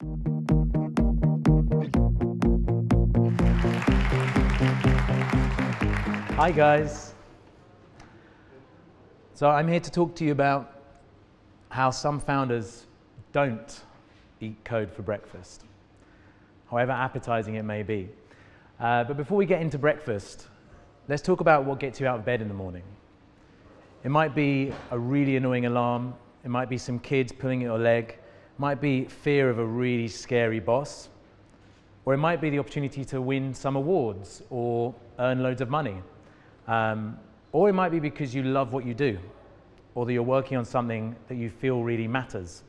Hi guys. So I'm here to talk to you about how some founders don't eat code for breakfast, however appetizing it may be. But before we get into breakfast, let's talk about what gets you out of bed in the morning. It might be a really annoying alarm, it might be some kids pulling at your leg, it might be fear of a really scary boss, or it might be the opportunity to win some awards or earn loads of money. Or it might be because you love what you do, or that you're working on something that you feel really matters.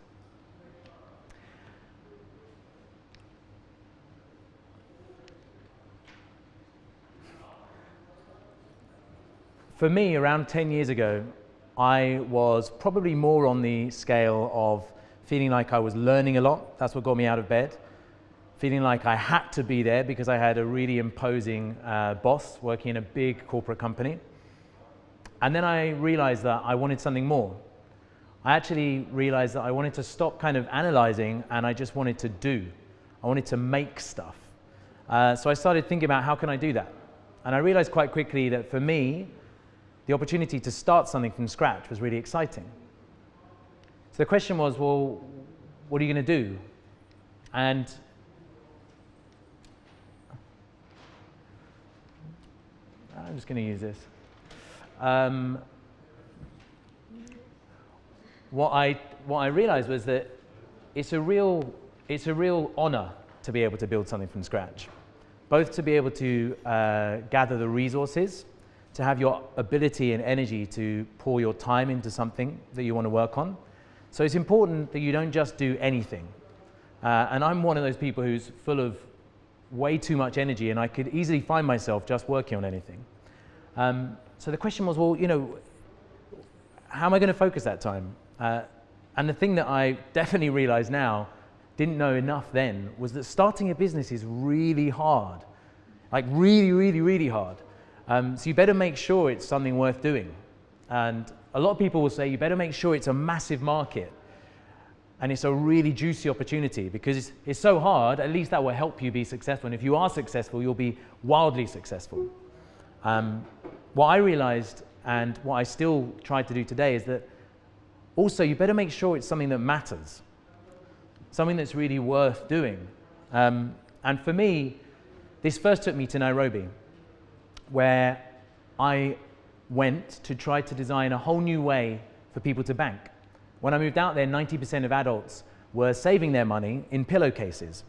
For me, around 10 years ago, I was probably more on the scale of feeling like I was learning a lot. That's what got me out of bed. Feeling like I had to be there because I had a really imposing boss working in a big corporate company. And then I realized that I wanted something more. I actually realized that I wanted to stop kind of analyzing, and I just wanted to do. I wanted to make stuff. So I started thinking about how can I do that? And I realized quite quickly that for me, the opportunity to start something from scratch was really exciting. So the question was, well, what are you going to do? And I'm just going to use this. What I realized was that it's a real honor to be able to build something from scratch, both to be able to gather the resources, to have your ability and energy to pour your time into something that you want to work on. So it's important that you don't just do anything. And I'm one of those people who's full of way too much energy, and I could easily find myself just working on anything. So the question was, well, you know, how am I going to focus that time? And the thing that I definitely realize now, didn't know enough then, was that starting a business is really hard. Like really, really, really hard. So you better make sure it's something worth doing. And a lot of people will say, you better make sure it's a massive market and it's a really juicy opportunity, because it's so hard, at least that will help you be successful. And if you are successful, you'll be wildly successful. What I realized, and what I still try to do today, is that also you better make sure it's something that matters, something that's really worth doing. And for me, this first took me to Nairobi, where I went to try to design a whole new way for people to bank. When I moved out there, 90% of adults were saving their money in pillowcases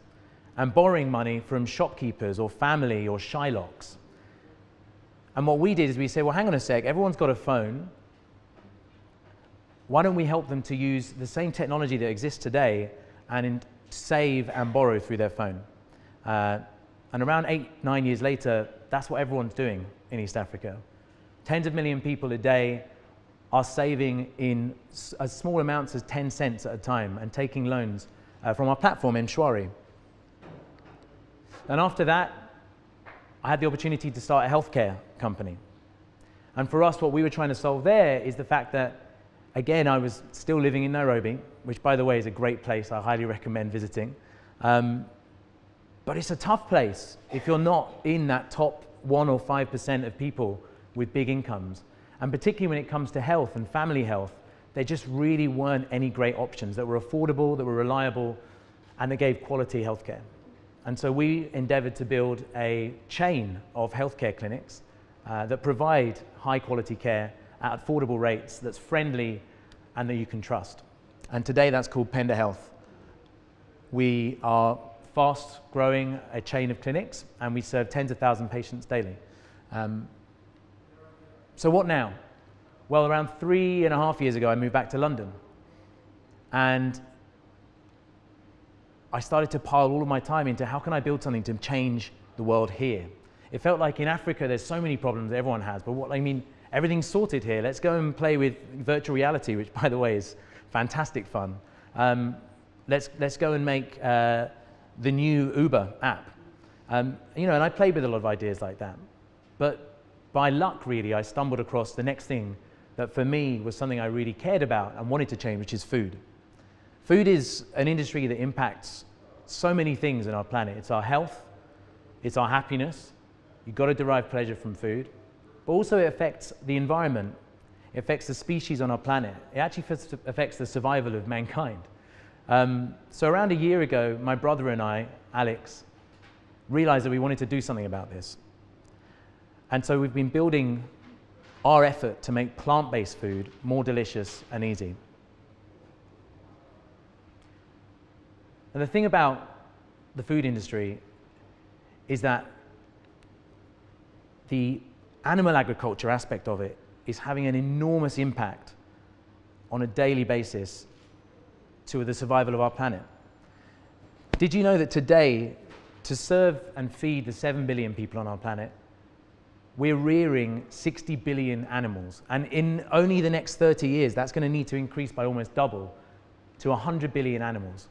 and borrowing money from shopkeepers or family or Shylocks. And what we did is we said, well, hang on a sec, everyone's got a phone. Why don't we help them to use the same technology that exists today and save and borrow through their phone? And around 8-9 years later, that's what everyone's doing in East Africa. Tens of million people a day are saving in as small amounts as 10 cents at a time and taking loans from our platform, m-Shwari. And after that, I had the opportunity to start a healthcare company. And for us, what we were trying to solve there is the fact that, again, I was still living in Nairobi, which, by the way, is a great place. I highly recommend visiting. But it's a tough place if you're not in that top 1 or 5% of people with big incomes. And particularly when it comes to health and family health, there just really weren't any great options that were affordable, that were reliable, and that gave quality healthcare. And so we endeavored to build a chain of healthcare clinics that provide high quality care at affordable rates, that's friendly and that you can trust. And today that's called Penda Health. We are fast growing a chain of clinics, and we serve tens of thousands of patients daily. So what now? Well, around 3.5 years ago, I moved back to London. And I started to pile all of my time into how can I build something to change the world here. It felt like in Africa, there's so many problems that everyone has, but everything's sorted here. Let's go and play with virtual reality, which, by the way, is fantastic fun. Let's go and make the new Uber app. And I played with a lot of ideas like that. But by luck, really, I stumbled across the next thing that for me was something I really cared about and wanted to change, which is food. Food is an industry that impacts so many things in our planet. It's our health, it's our happiness. You've got to derive pleasure from food, but also it affects the environment. It affects the species on our planet. It actually affects the survival of mankind. So around a year ago, my brother and I, Alex, realized that we wanted to do something about this. And so we've been building our effort to make plant-based food more delicious and easy. And the thing about the food industry is that the animal agriculture aspect of it is having an enormous impact on a daily basis to the survival of our planet. Did you know that today, to serve and feed the 7 billion people on our planet, we're rearing 60 billion animals, and in only the next 30 years, that's going to need to increase by almost double to 100 billion animals.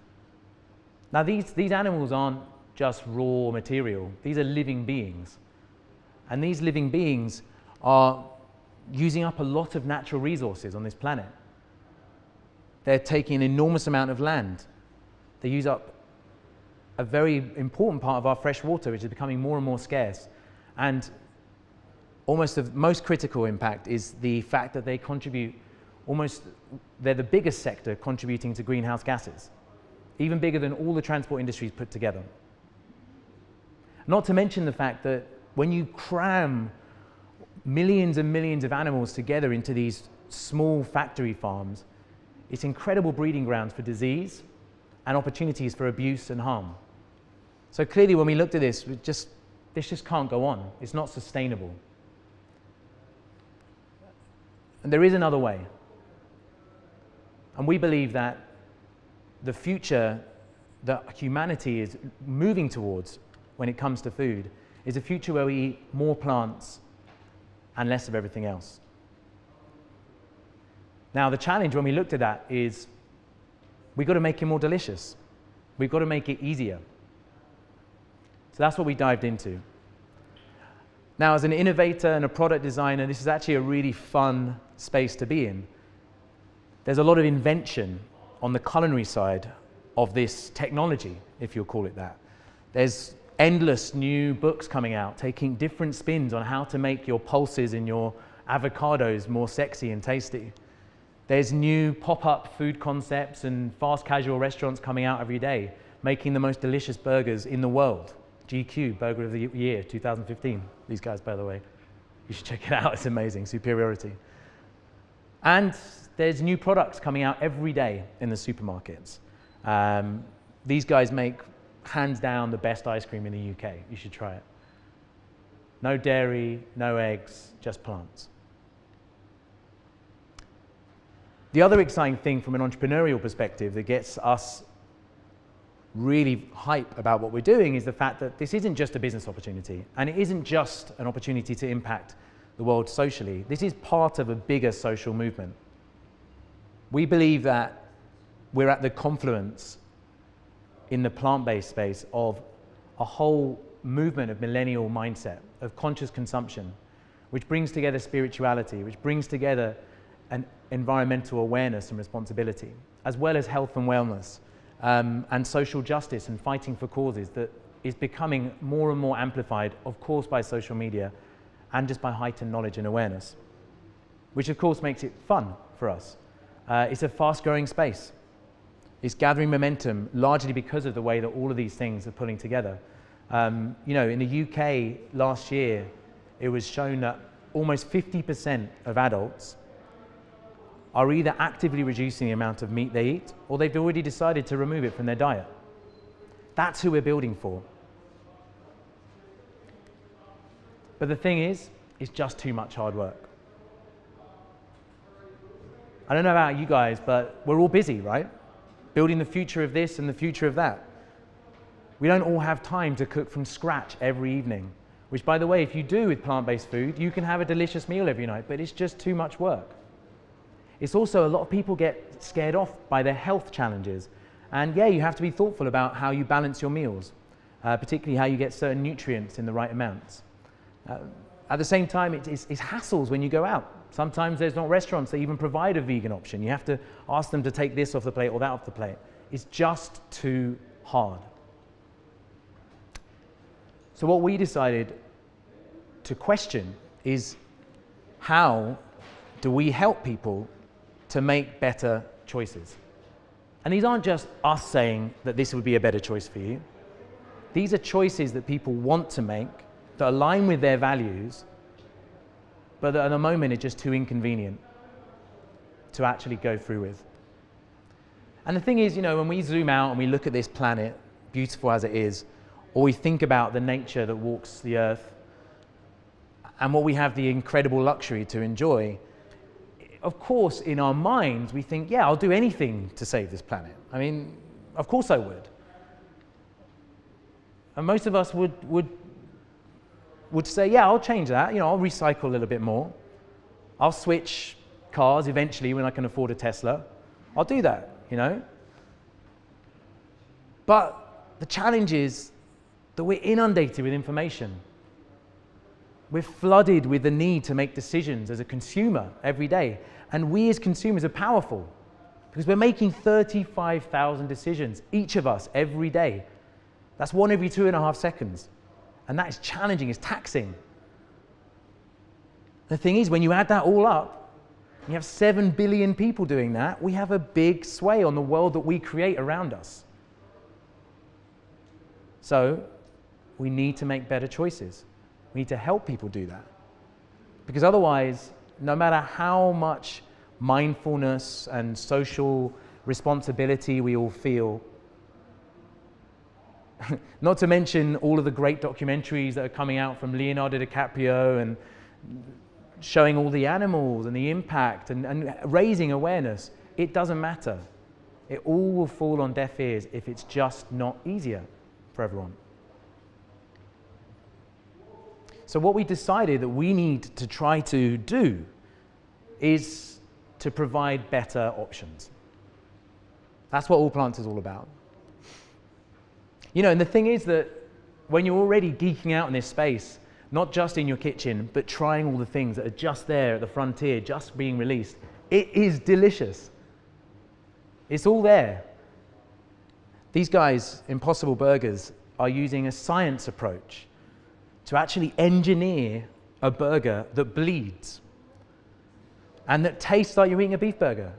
Now, these animals aren't just raw material. These are living beings. And these living beings are using up a lot of natural resources on this planet. They're taking an enormous amount of land. They use up a very important part of our fresh water, which is becoming more and more scarce. And almost the most critical impact is the fact that they contribute they're the biggest sector contributing to greenhouse gases, even bigger than all the transport industries put together. Not to mention the fact that when you cram millions and millions of animals together into these small factory farms, it's incredible breeding grounds for disease and opportunities for abuse and harm. So clearly, when we looked at this, this just can't go on. It's not sustainable. And there is another way. And we believe that the future that humanity is moving towards when it comes to food is a future where we eat more plants and less of everything else. Now, the challenge when we looked at that is we've got to make it more delicious. We've got to make it easier. So that's what we dived into. Now, as an innovator and a product designer, this is actually a really fun space to be in. There's a lot of invention on the culinary side of this technology, if you'll call it that. There's endless new books coming out, taking different spins on how to make your pulses in your avocados more sexy and tasty. There's new pop-up food concepts and fast casual restaurants coming out every day, making the most delicious burgers in the world. GQ, Burger of the Year, 2015. These guys, by the way. You should check it out, it's amazing, superiority. And there's new products coming out every day in the supermarkets. These guys make, hands down, the best ice cream in the UK. You should try it. No dairy, no eggs, just plants. The other exciting thing from an entrepreneurial perspective that gets us really hype about what we're doing is the fact that this isn't just a business opportunity, and it isn't just an opportunity to impact the world socially. This is part of a bigger social movement. We believe that we're at the confluence in the plant-based space of a whole movement of millennial mindset, of conscious consumption, which brings together spirituality, which brings together an environmental awareness and responsibility, as well as health and wellness, and social justice and fighting for causes that is becoming more and more amplified, of course, by social media and just by heightened knowledge and awareness, which of course makes it fun for us. It's a fast-growing space. It's gathering momentum largely because of the way that all of these things are pulling together. You know, in the UK last year, it was shown that almost 50% of adults are either actively reducing the amount of meat they eat, or they've already decided to remove it from their diet. That's who we're building for. But the thing is, it's just too much hard work. I don't know about you guys, but we're all busy, right? Building the future of this and the future of that. We don't all have time to cook from scratch every evening, which, by the way, if you do with plant-based food, you can have a delicious meal every night, but it's just too much work. It's also, a lot of people get scared off by their health challenges. And yeah, you have to be thoughtful about how you balance your meals, particularly how you get certain nutrients in the right amounts. At the same time, it's hassles when you go out. Sometimes there's not restaurants that even provide a vegan option. You have to ask them to take this off the plate or that off the plate. It's just too hard. So what we decided to question is, how do we help people to make better choices? And these aren't just us saying that this would be a better choice for you. These are choices that people want to make, that align with their values, but that at the moment are just too inconvenient to actually go through with. And the thing is, when we zoom out and we look at this planet, beautiful as it is, or we think about the nature that walks the earth, and what we have the incredible luxury to enjoy, of course, in our minds, we think, yeah, I'll do anything to save this planet. I mean, of course I would. And most of us would say, yeah, I'll change that. I'll recycle a little bit more. I'll switch cars eventually when I can afford a Tesla. I'll do that, But the challenge is that we're inundated with information. We're flooded with the need to make decisions as a consumer every day. And we as consumers are powerful because we're making 35,000 decisions, each of us, every day. That's 1 every 2.5 seconds. And that is challenging, it's taxing. The thing is, when you add that all up, you have 7 billion people doing that, we have a big sway on the world that we create around us. So we need to make better choices. We need to help people do that. Because otherwise, no matter how much mindfulness and social responsibility we all feel, not to mention all of the great documentaries that are coming out from Leonardo DiCaprio and showing all the animals and the impact and raising awareness, it doesn't matter. It all will fall on deaf ears if it's just not easier for everyone. So what we decided that we need to try to do is to provide better options. That's what Allplants is all about. And the thing is that when you're already geeking out in this space, not just in your kitchen, but trying all the things that are just there at the frontier, just being released, it is delicious. It's all there. These guys, Impossible Burgers, are using a science approach to actually engineer a burger that bleeds and that tastes like you're eating a beef burger.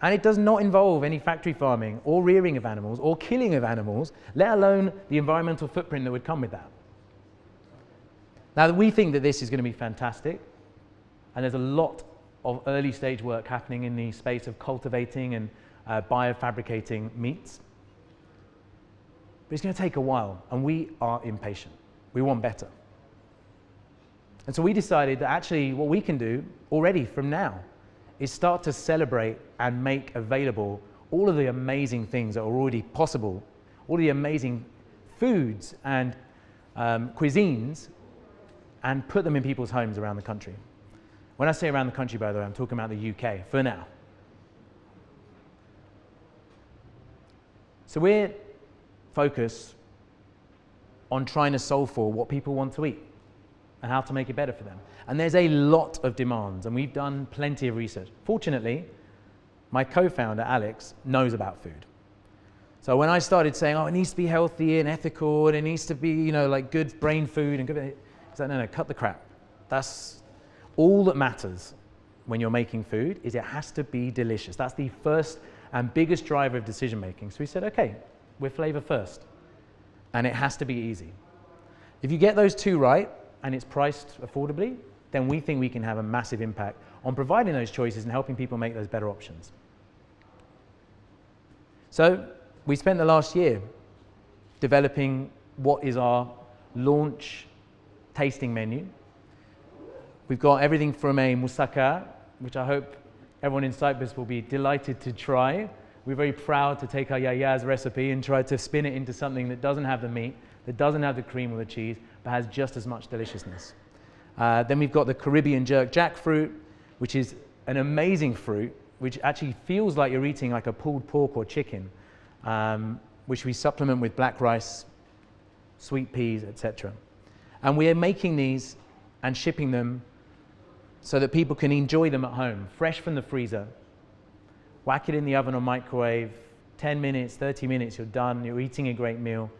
And it does not involve any factory farming or rearing of animals or killing of animals, let alone the environmental footprint that would come with that. Now, we think that this is going to be fantastic, and there's a lot of early stage work happening in the space of cultivating and biofabricating meats. But it's going to take a while, and we are impatient. We want better. And so we decided that actually what we can do already from now is start to celebrate and make available all of the amazing things that are already possible, all the amazing foods and cuisines, and put them in people's homes around the country. When I say around the country, by the way, I'm talking about the UK for now. So we're focused on trying to solve for what people want to eat and how to make it better for them. And there's a lot of demands, and we've done plenty of research. Fortunately, my co-founder, Alex, knows about food. So when I started saying, oh, it needs to be healthy and ethical, and it needs to be, like good brain food, and good, he's like, no, cut the crap. That's all that matters when you're making food, is it has to be delicious. That's the first and biggest driver of decision making. So we said, okay, we're flavor first, and it has to be easy. If you get those two right, and it's priced affordably, then we think we can have a massive impact on providing those choices and helping people make those better options. So we spent the last year developing what is our launch tasting menu. We've got everything from a moussaka, which I hope everyone in Cyprus will be delighted to try. We're very proud to take our yaya's recipe and try to spin it into something that doesn't have the meat, that doesn't have the cream or the cheese, but has just as much deliciousness. Then we've got the Caribbean jerk jackfruit, which is an amazing fruit, which actually feels like you're eating like a pulled pork or chicken, which we supplement with black rice, sweet peas, etc. And we are making these and shipping them so that people can enjoy them at home, fresh from the freezer. Whack it in the oven or microwave, 10 minutes, 30 minutes, you're done, you're eating a great meal.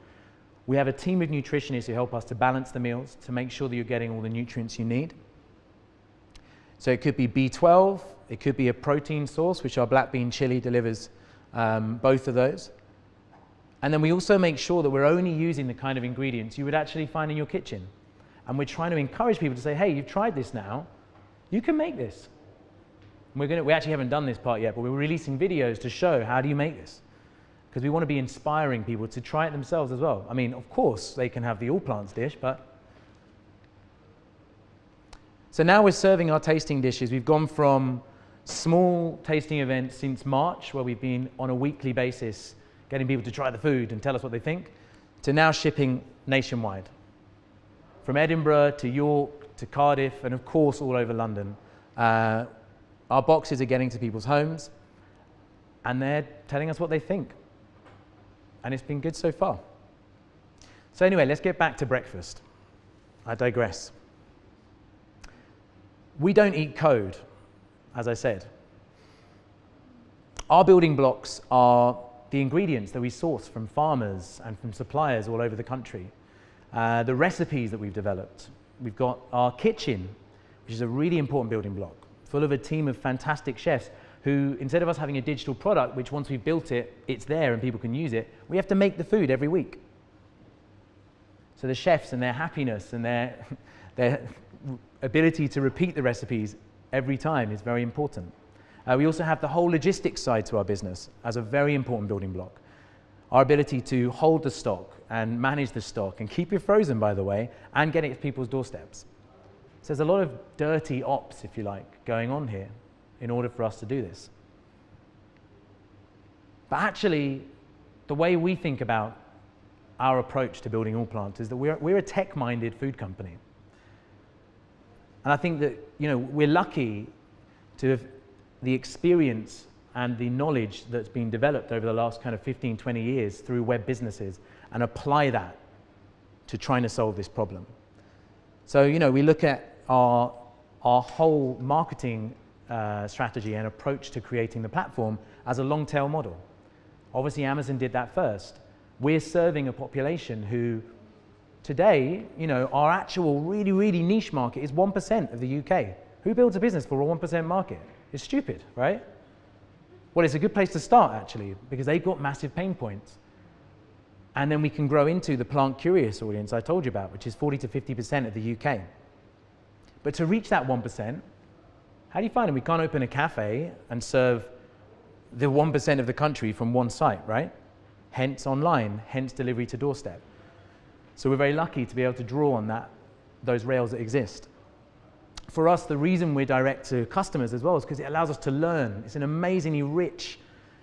We have a team of nutritionists who help us to balance the meals, to make sure that you're getting all the nutrients you need. So it could be B12, it could be a protein source, which our black bean chili delivers both of those. And then we also make sure that we're only using the kind of ingredients you would actually find in your kitchen. And we're trying to encourage people to say, hey, you've tried this now, you can make this. And we actually haven't done this part yet, but we're releasing videos to show how do you make this. Because we want to be inspiring people to try it themselves as well. I mean, of course, they can have the Allplants dish, but... So now we're serving our tasting dishes. We've gone from small tasting events since March, where we've been on a weekly basis getting people to try the food and tell us what they think, to now shipping nationwide. From Edinburgh to York to Cardiff, and of course all over London. Our boxes are getting to people's homes, and they're telling us what they think. And it's been good so far. So anyway, let's get back to breakfast. I digress. We don't eat code, as I said. Our building blocks are the ingredients that we source from farmers and from suppliers all over the country. The recipes that we've developed. We've got our kitchen, which is a really important building block, full of a team of fantastic chefs who, instead of us having a digital product, which once we've built it, it's there and people can use it, we have to make the food every week. So the chefs and their happiness and their ability to repeat the recipes every time is very important. We also have the whole logistics side to our business as a very important building block. Our ability to hold the stock and manage the stock and keep it frozen, by the way, and get it to people's doorsteps. So there's a lot of dirty ops, if you like, going on here in order for us to do this. But actually, the way we think about our approach to building Allplants is that we're a tech-minded food company. And I think that, you know, we're lucky to have the experience and the knowledge that's been developed over the last kind of 15, 20 years through web businesses and apply that to trying to solve this problem. So, you know, we look at our whole marketing strategy and approach to creating the platform as a long tail model. Obviously, Amazon did that first. We're serving a population who today, you know, our actual really, really niche market is 1% of the UK. Who builds a business for a 1% market? It's stupid, right? Well, it's a good place to start, actually, because they've got massive pain points. And then we can grow into the plant-curious audience I told you about, which is 40 to 50% of the UK. But to reach that 1%, how do you find them? We can't open a cafe and serve the 1% of the country from one site, right? Hence online, hence delivery to doorstep. So we're very lucky to be able to draw on those rails that exist. For us, the reason we're direct to customers as well is because it allows us to learn. It's an amazingly rich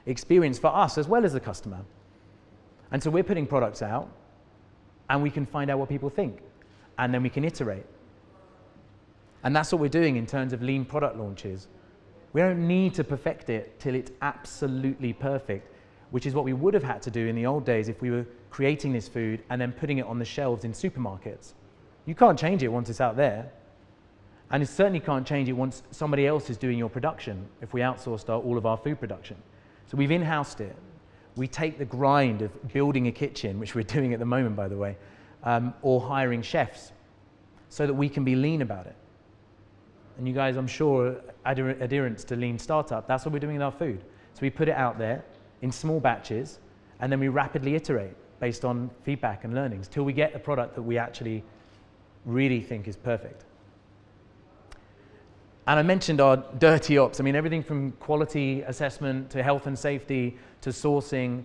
experience for us as well as the customer. And so we're putting products out, and we can find out what people think, and then we can iterate. And that's what we're doing in terms of lean product launches. We don't need to perfect it till it's absolutely perfect, which is what we would have had to do in the old days if we were creating this food and then putting it on the shelves in supermarkets. You can't change it once it's out there. And you certainly can't change it once somebody else is doing your production, if we outsourced all of our food production. So we've in-housed it. We take the grind of building a kitchen, which we're doing at the moment, by the way, or hiring chefs, so that we can be lean about it. And you guys, I'm sure, adherents to lean startup, that's what we're doing with our food. So we put it out there in small batches, and then we rapidly iterate based on feedback and learnings till we get the product that we actually really think is perfect. And I mentioned our dirty ops. I mean, everything from quality assessment to health and safety to sourcing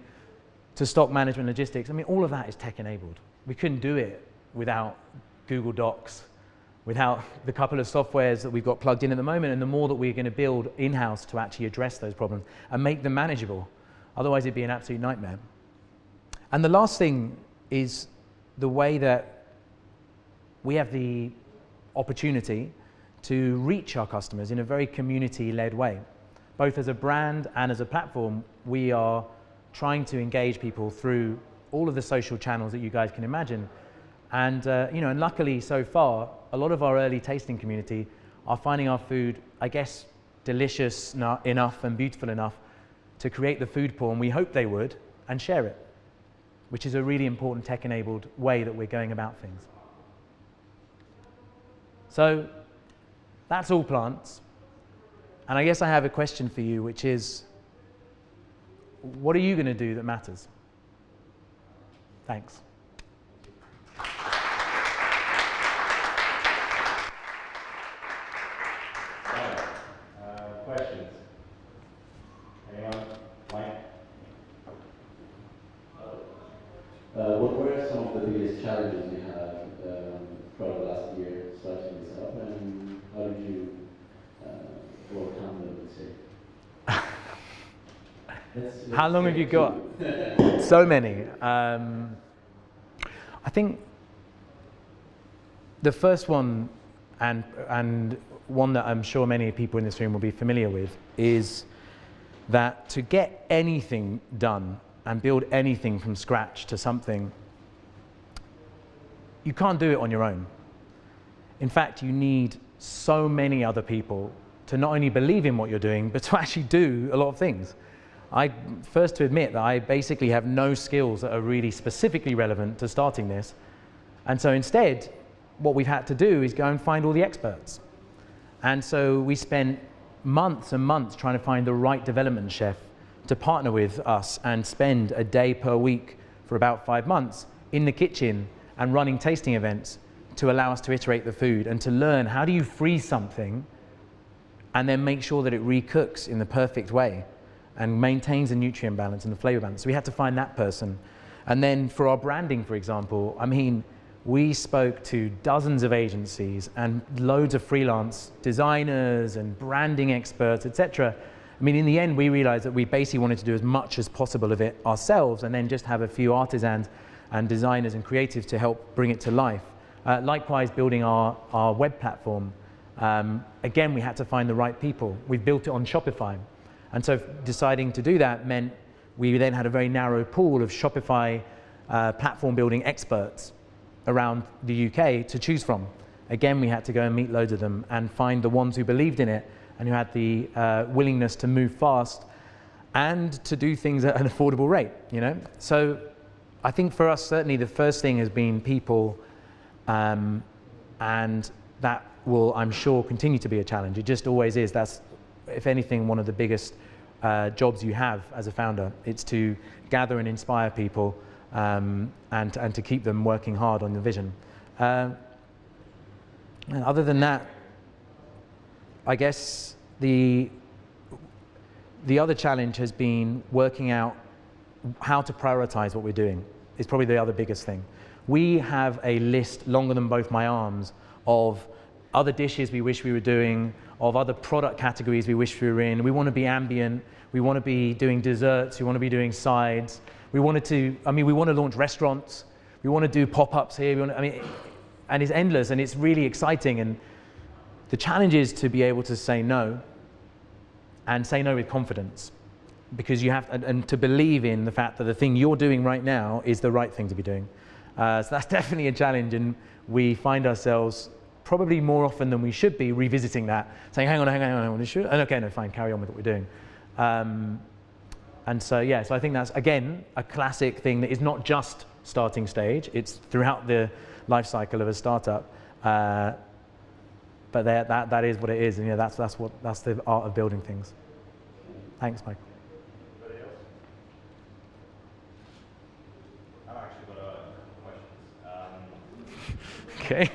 to stock management, logistics. I mean, all of that is tech enabled. We couldn't do it without Google Docs, without the couple of softwares that we've got plugged in at the moment, and the more that we're going to build in-house to actually address those problems and make them manageable. Otherwise, it'd be an absolute nightmare. And the last thing is the way that we have the opportunity to reach our customers in a very community-led way. Both as a brand and as a platform, we are trying to engage people through all of the social channels that you guys can imagine. And, you know, and luckily so far, a lot of our early tasting community are finding our food, I guess, delicious enough and beautiful enough to create the food porn we hope they would and share it. which is a really important tech-enabled way that we're going about things. So that's Allplants. And I guess I have a question for you, which is, what are you going to do that matters? Thanks. Questions? Anyone? Mike? What were some of the biggest challenges you had throughout the last year starting this up, and how did you overcome them, let's say? How long have you got? So many. I think the first one, and one that I'm sure many people in this room will be familiar with, is that to get anything done and build anything from scratch to something, you can't do it on your own. In fact, you need so many other people to not only believe in what you're doing, but to actually do a lot of things. I first to admit that I basically have no skills that are really specifically relevant to starting this. And so instead, what we've had to do is go and find all the experts. And so we spent months and months trying to find the right development chef to partner with us and spend a day per week for about 5 months in the kitchen and running tasting events to allow us to iterate the food and to learn how do you freeze something and then make sure that it recooks in the perfect way and maintains the nutrient balance and the flavor balance. So we had to find that person. And then for our branding, for example, I mean, we spoke to dozens of agencies and loads of freelance designers and branding experts, etc. I mean, in the end, we realized that we basically wanted to do as much as possible of it ourselves and then just have a few artisans and designers and creatives to help bring it to life. Likewise, building our web platform. Again, we had to find the right people. We built it on Shopify. And so deciding to do that meant we then had a very narrow pool of Shopify platform building experts around the UK to choose from. Again, we had to go and meet loads of them and find the ones who believed in it and who had the willingness to move fast and to do things at an affordable rate, you know? So I think for us, certainly the first thing has been people, and that will, I'm sure, continue to be a challenge. It just always is. That's, if anything, one of the biggest jobs you have as a founder. It's to gather and inspire people and to keep them working hard on the vision. And other than that, I guess the other challenge has been working out how to prioritize what we're doing. Is probably the other biggest thing. We have a list longer than both my arms of other dishes we wish we were doing, of other product categories we wish we were in. We want to be ambient. We want to be doing desserts. We want to be doing sides. We wanted to, we want to launch restaurants. We want to do pop-ups here. And it's endless and it's really exciting. And the challenge is to be able to say no and say no with confidence, because you have, and to believe in the fact that the thing you're doing right now is the right thing to be doing. So that's definitely a challenge, and we find ourselves probably more often than we should be revisiting that, saying, hang on, and okay, no, fine, carry on with what we're doing. And so, yeah, so I think that's, again, a classic thing that is not just starting stage, it's throughout the life cycle of a startup. But that is what it is, and yeah, that's the art of building things. Thanks, Michael. Anybody else? I've actually got a couple questions. Okay.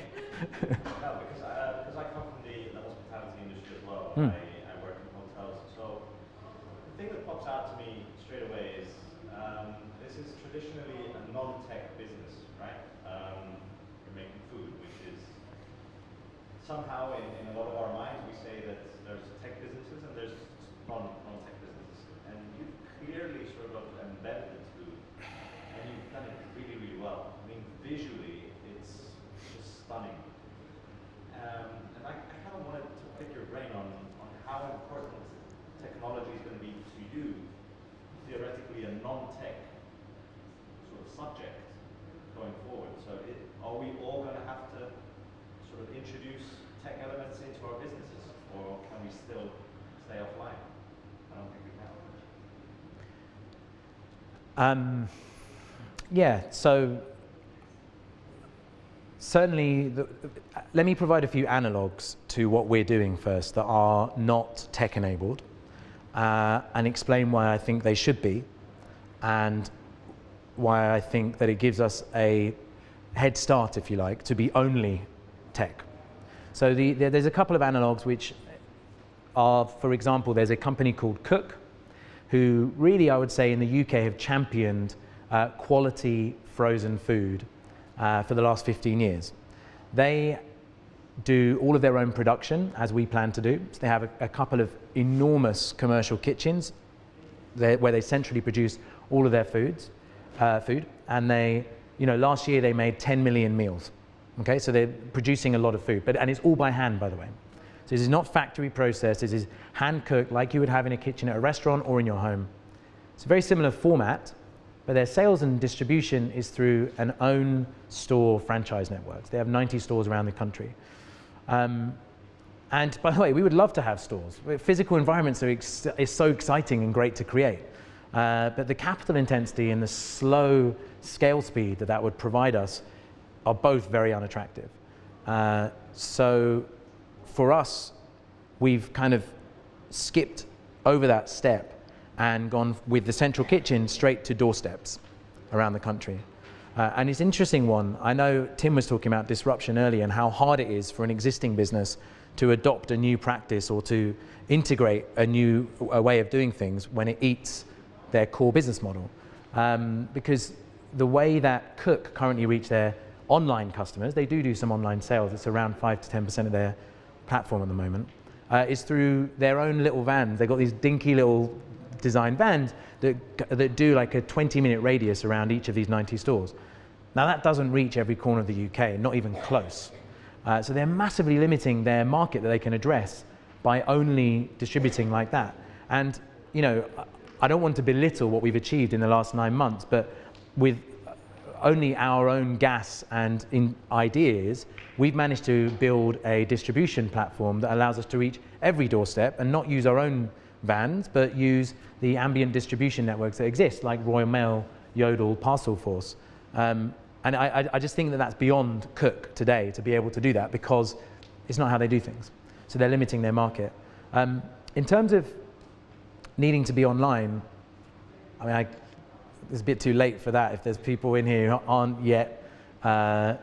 No, because I come from the hospitality industry as well. I work in hotels. So the thing that pops out to me straight away is this is traditionally a non-tech business, right? You're making food, which is somehow in a lot of our minds we say that there's tech businesses and there's non-tech businesses. And you've clearly sort of embedded the two, and you've done it really, really well. I mean, visually, it's just stunning. And I kind of wanted to pick your brain on how important technology is going to be to you, theoretically a non-tech sort of subject going forward. So are we all going to have to sort of introduce tech elements into our businesses, or can we still stay offline? I don't think we can. Yeah, so certainly, let me provide a few analogues to what we're doing first that are not tech-enabled, and explain why I think they should be, and why I think that it gives us a head start, if you like, to be only tech. So there's a couple of analogues which are, for example, there's a company called Cook, who really, I would say, in the UK have championed quality frozen food for the last 15 years. They do all of their own production, as we plan to do. So they have a couple of enormous commercial kitchens where they centrally produce all of their food. And they, last year they made 10 million meals. Okay, so they're producing a lot of food, and it's all by hand, by the way. So this is not factory processed, this is hand cooked like you would have in a kitchen at a restaurant or in your home. It's a very similar format, but their sales and distribution is through an own store franchise network. They have 90 stores around the country. And by the way, we would love to have stores. Physical environments is so exciting and great to create. But the capital intensity and the slow scale speed that would provide us are both very unattractive. So for us, we've kind of skipped over that step and gone with the central kitchen straight to doorsteps around the country. And it's an interesting one. I know Tim was talking about disruption earlier and how hard it is for an existing business to adopt a new practice or to integrate a new way of doing things when it eats their core business model. Because the way that Cook currently reach their online customers, they do some online sales, it's around 5 to 10% of their platform at the moment, is through their own little vans. They've got these dinky little design vans that do like a 20-minute radius around each of these 90 stores. Now that doesn't reach every corner of the UK, not even close. So they're massively limiting their market that they can address by only distributing like that. And I don't want to belittle what we've achieved in the last 9 months, but with only our own gas and ideas, we've managed to build a distribution platform that allows us to reach every doorstep and not use our own vans, but use the ambient distribution networks that exist, like Royal Mail, Yodel, Parcel Force. And I just think that that's beyond Cook today to be able to do that, because it's not how they do things. So they're limiting their market. In terms of needing to be online, I mean, it's a bit too late for that if there's people in here who aren't yet not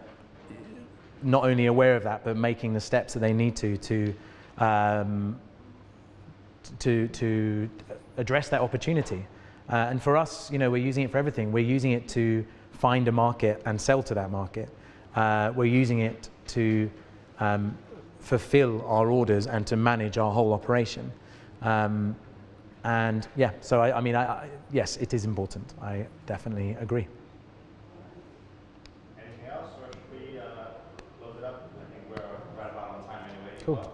only aware of that, but making the steps that they need to address that opportunity. And for us, we're using it for everything. We're using it to find a market and sell to that market. We're using it to fulfill our orders and to manage our whole operation. And yeah, so I mean, yes, it is important. I definitely agree. Anything else, or should we close it up? I think we're right about on time anyway. Cool.